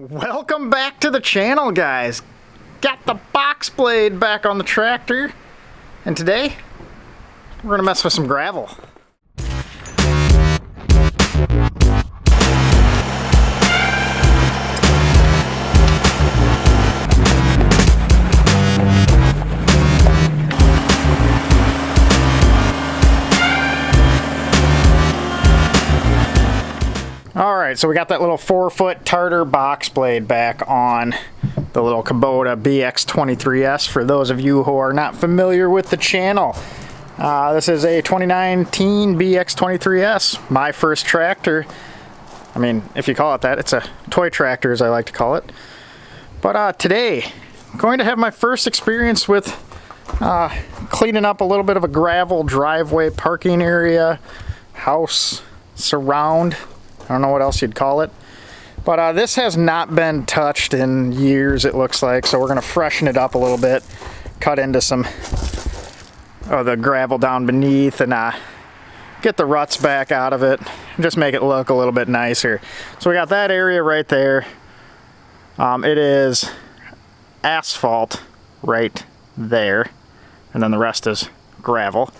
Welcome back to the channel, guys. Got the box blade back on the tractor, and today we're gonna mess with some gravel. Alright, so we got that little 4-foot Tarter box blade back on the little Kubota BX23s for those of you who are not familiar with the channel. This is a 2019 BX23s, my first tractor. I mean, if you call it that, it's a toy tractor as I like to call it. But today, I'm going to have my first experience with cleaning up a little bit of a gravel driveway parking area, house, surround. I don't know what else you'd call it, but this has not been touched in years, it looks like, so we're going to freshen it up a little bit, cut into some of the gravel down beneath, and get the ruts back out of it, and just make it look a little bit nicer. So we got that area right there. It is asphalt right there, and then the rest is gravel.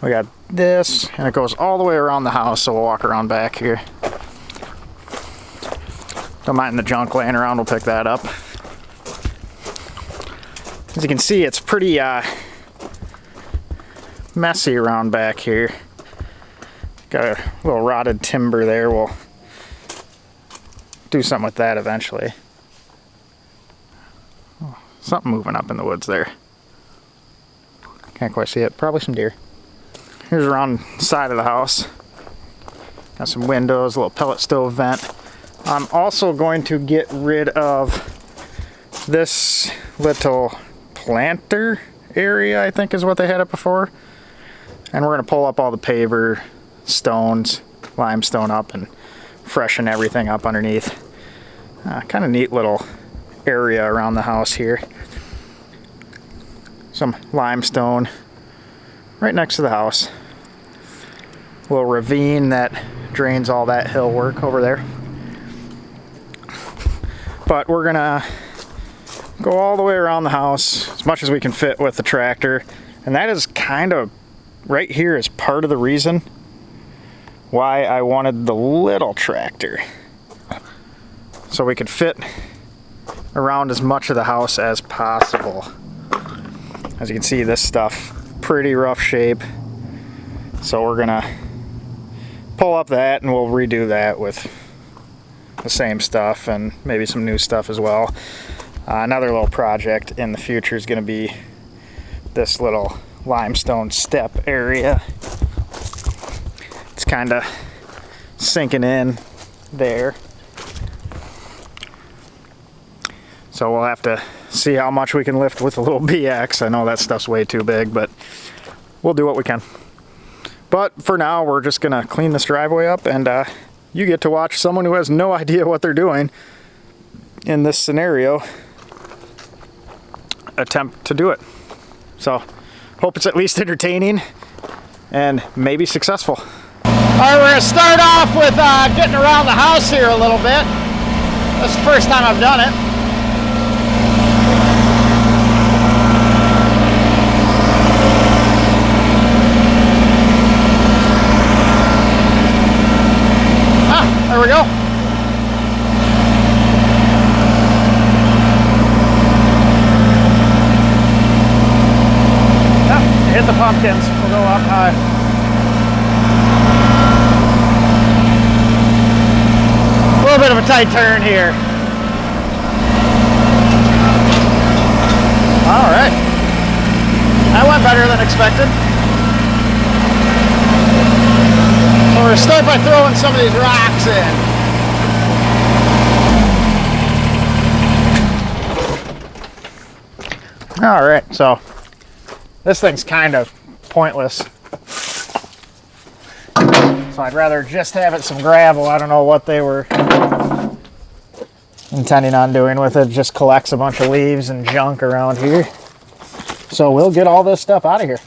We got this, and it goes all the way around the house, so we'll walk around back here. Don't mind the junk laying around, we'll pick that up. As you can see, it's pretty messy around back here. Got a little rotted timber there. We'll do something with that eventually. Oh, something moving up in the woods there. Can't quite see it. Probably some deer. Here's around the side of the house. Got some windows, a little pellet stove vent. I'm also going to get rid of this little planter area, I think is what they had it before. And we're going to pull up all the paver, stones, limestone up, and freshen everything up underneath. Kind of neat little area around the house here. Some limestone right next to the house. A little ravine that drains all that hill work over there. But we're gonna go all the way around the house as much as we can fit with the tractor, and that is kind of right here is part of the reason why I wanted the little tractor, so we could fit around as much of the house as possible. As you can see, this stuff pretty rough shape, so we're gonna pull up that and we'll redo that with the same stuff and maybe some new stuff as well. Another little project in the future is going to be this little limestone step area. It's kind of sinking in there, so we'll have to see how much we can lift with a little BX. I know that stuff's way too big, but we'll do what we can. But for now, we're just gonna clean this driveway up, and you get to watch someone who has no idea what they're doing in this scenario attempt to do it. So, hope it's at least entertaining and maybe successful. Alright, we're gonna start off with getting around the house here a little bit. That's the first time I've done it. There we go. Yep, hit the pumpkins. We'll go up high. A little bit of a tight turn here. All right. That went better than expected. We're going to start by throwing some of these rocks in. Alright, so this thing's kind of pointless. So I'd rather just have it some gravel. I don't know what they were intending on doing with it. Just collects a bunch of leaves and junk around here. So we'll get all this stuff out of here.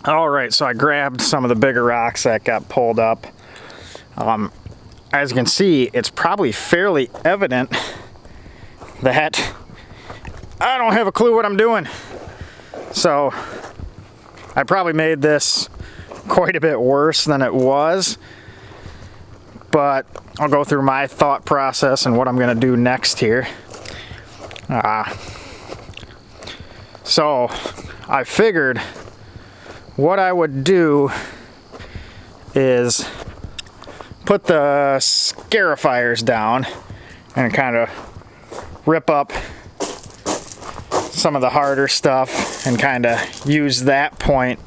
All right, so I grabbed some of the bigger rocks that got pulled up. As you can see, it's probably fairly evident that I don't have a clue what I'm doing. So I probably made this quite a bit worse than it was, but I'll go through my thought process and what I'm gonna do next here. So I figured what I would do is put the scarifiers down and kind of rip up some of the harder stuff and kind of use that point.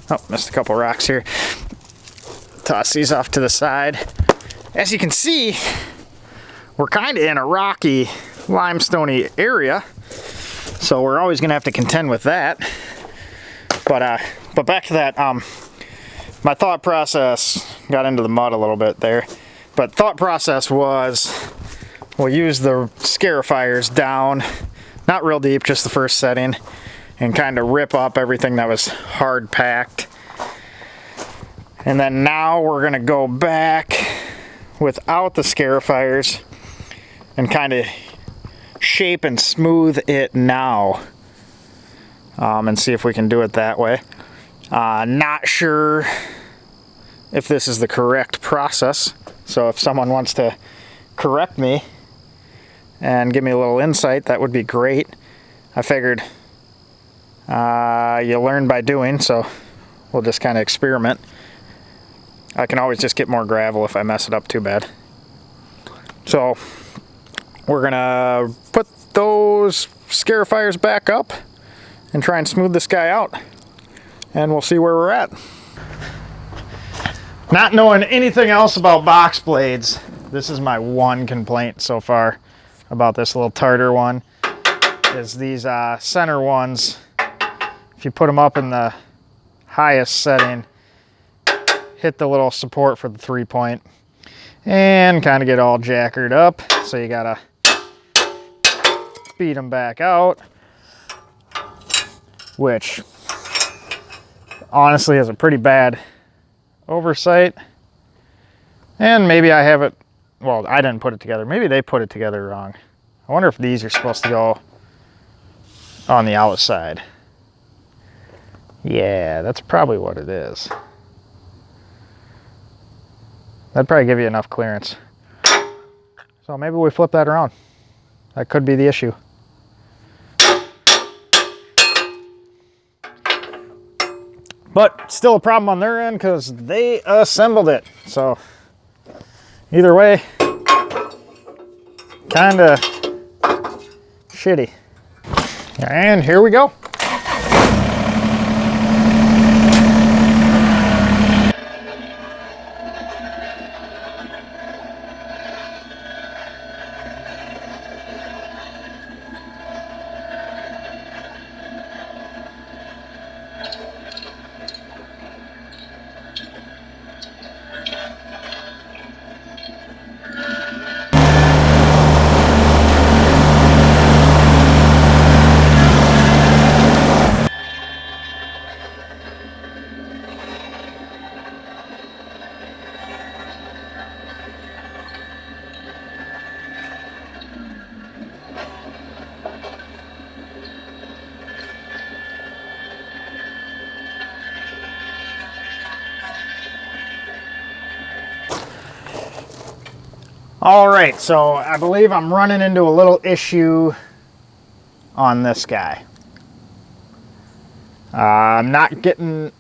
Oh, missed a couple rocks here. Toss these off to the side. As you can see, we're kind of in a rocky, limestoney area, so we're always going to have to contend with that. But back to that, my thought process got into the mud a little bit there. But thought process was, we'll use the scarifiers down, not real deep, just the first setting, and kind of rip up everything that was hard packed. And then now we're gonna go back without the scarifiers and kind of shape and smooth it now, and see if we can do it that way. Not sure if this is the correct process, so if someone wants to correct me and give me a little insight, that would be great. I figured you learn by doing, so we'll just kind of experiment. I can always just get more gravel if I mess it up too bad. So we're gonna put those scarifiers back up and try and smooth this guy out, and we'll see where we're at. Not knowing anything else about box blades, this is my one complaint so far about this little Tarter one, is these center ones, if you put them up in the highest setting, hit the little support for the 3-point and kind of get all jackered up, so you gotta beat them back out, which honestly is a pretty bad oversight. And maybe I have it, well, I didn't put it together, maybe they put it together wrong. I wonder if these are supposed to go on the outside. Yeah, that's probably what it is. That'd probably give you enough clearance. So maybe we flip that around. That could be the issue. But still a problem on their end because they assembled it. So either way, kind of shitty. And here we go. All right, so I believe I'm running into a little issue on this guy. I'm not getting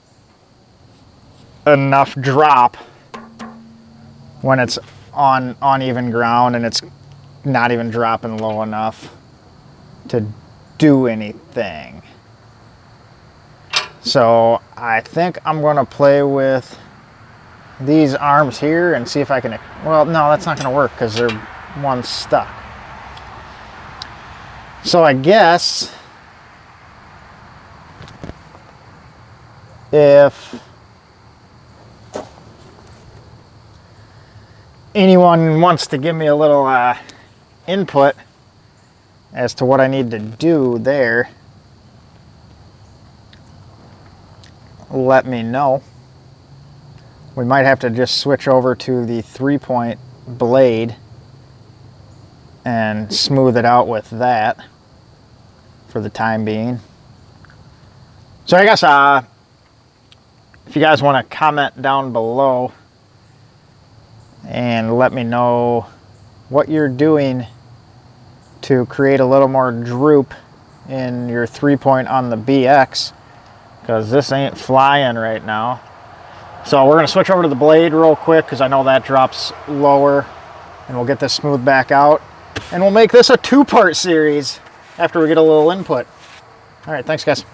enough drop when it's on uneven ground, and it's not even dropping low enough to do anything. So I think I'm gonna play with these arms here and see if I can, well, no, that's not gonna work because they're one stuck. So I guess if anyone wants to give me a little input as to what I need to do there, let me know. We might have to just switch over to the 3-point blade and smooth it out with that for the time being. So I guess if you guys want to comment down below and let me know what you're doing to create a little more droop in your 3-point on the BX, because this ain't flying right now. So we're going to switch over to the blade real quick because I know that drops lower, and we'll get this smoothed back out, and we'll make this a 2-part series after we get a little input. All right, thanks guys.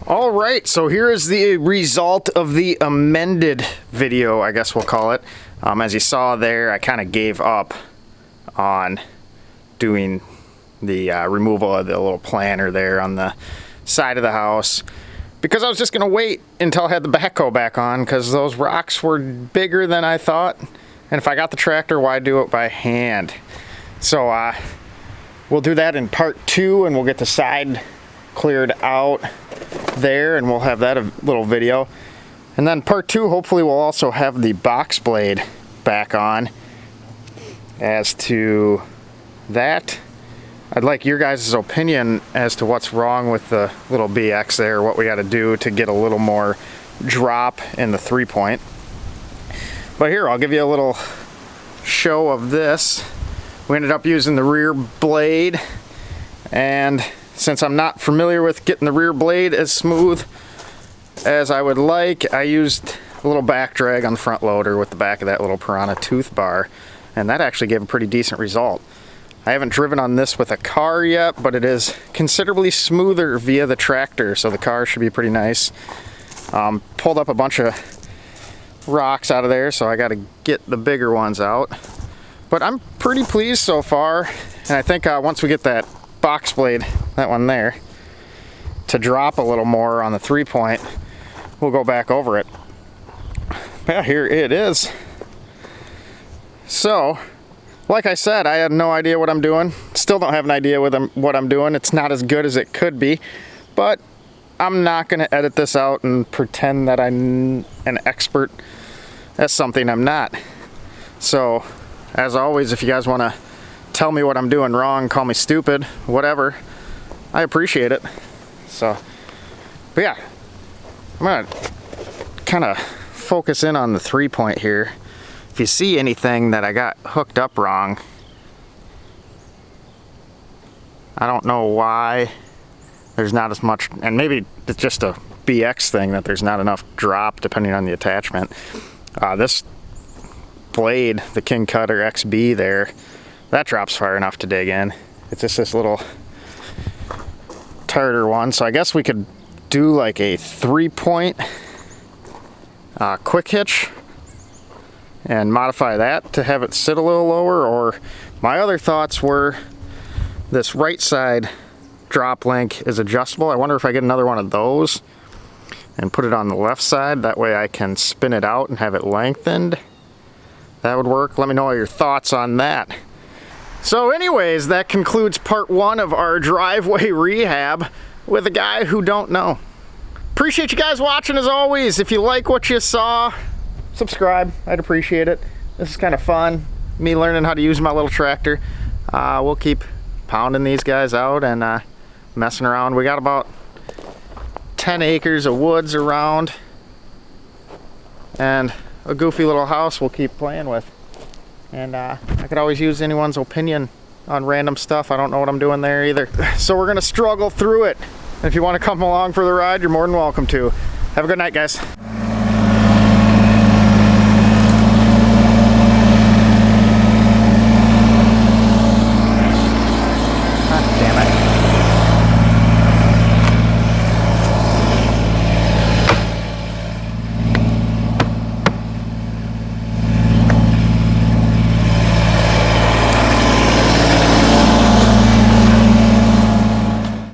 All right, so here is the result of the amended video, I guess we'll call it. As you saw there, I kind of gave up on doing the removal of the little planter there on the side of the house, because I was just going to wait until I had the backhoe back on, because those rocks were bigger than I thought. And if I got the tractor, why do it by hand? So we'll do that in part 2, and we'll get the side cleared out there, and we'll have that a little video. And then part 2, hopefully we'll also have the box blade back on. As to that, I'd like your guys' opinion as to what's wrong with the little BX there, what we got to do to get a little more drop in the 3-point. But here, I'll give you a little show of this. We ended up using the rear blade, and since I'm not familiar with getting the rear blade as smooth as I would like, I used a little back drag on the front loader with the back of that little Piranha tooth bar, and that actually gave a pretty decent result. I haven't driven on this with a car yet, but it is considerably smoother via the tractor, so the car should be pretty nice. Pulled up a bunch of rocks out of there, so I got to get the bigger ones out. But I'm pretty pleased so far, and I think once we get that box blade, that one there, to drop a little more on the 3-point, we'll go back over it. Yeah, here it is. So, like I said, I had no idea what I'm doing. Still don't have an idea what I'm doing. It's not as good as it could be, but I'm not going to edit this out and pretend that I'm an expert at something I'm not. So, as always, if you guys want to tell me what I'm doing wrong, call me stupid, whatever, I appreciate it. So, but yeah, I'm going to kind of focus in on the 3-point here. If you see anything that I got hooked up wrong, I don't know why there's not as much, and maybe it's just a BX thing that there's not enough drop depending on the attachment. This blade, the King Kutter XB there, that drops far enough to dig in. It's just this little Tarter one, so I guess we could do like a 3-point quick hitch and modify that to have it sit a little lower. Or my other thoughts were this right side drop link is adjustable. I wonder if I get another one of those and put it on the left side. That way I can spin it out and have it lengthened. That would work. Let me know your thoughts on that. So anyways, that concludes part 1 of our driveway rehab with a guy who don't know. Appreciate you guys watching as always. If you like what you saw, subscribe. I'd appreciate it. This is kind of fun. Me learning how to use my little tractor. We'll keep pounding these guys out and messing around. We got about 10 acres of woods around and a goofy little house we'll keep playing with. And I could always use anyone's opinion on random stuff. I don't know what I'm doing there either. So we're gonna struggle through it. If you want to come along for the ride, you're more than welcome to. Have a good night, guys.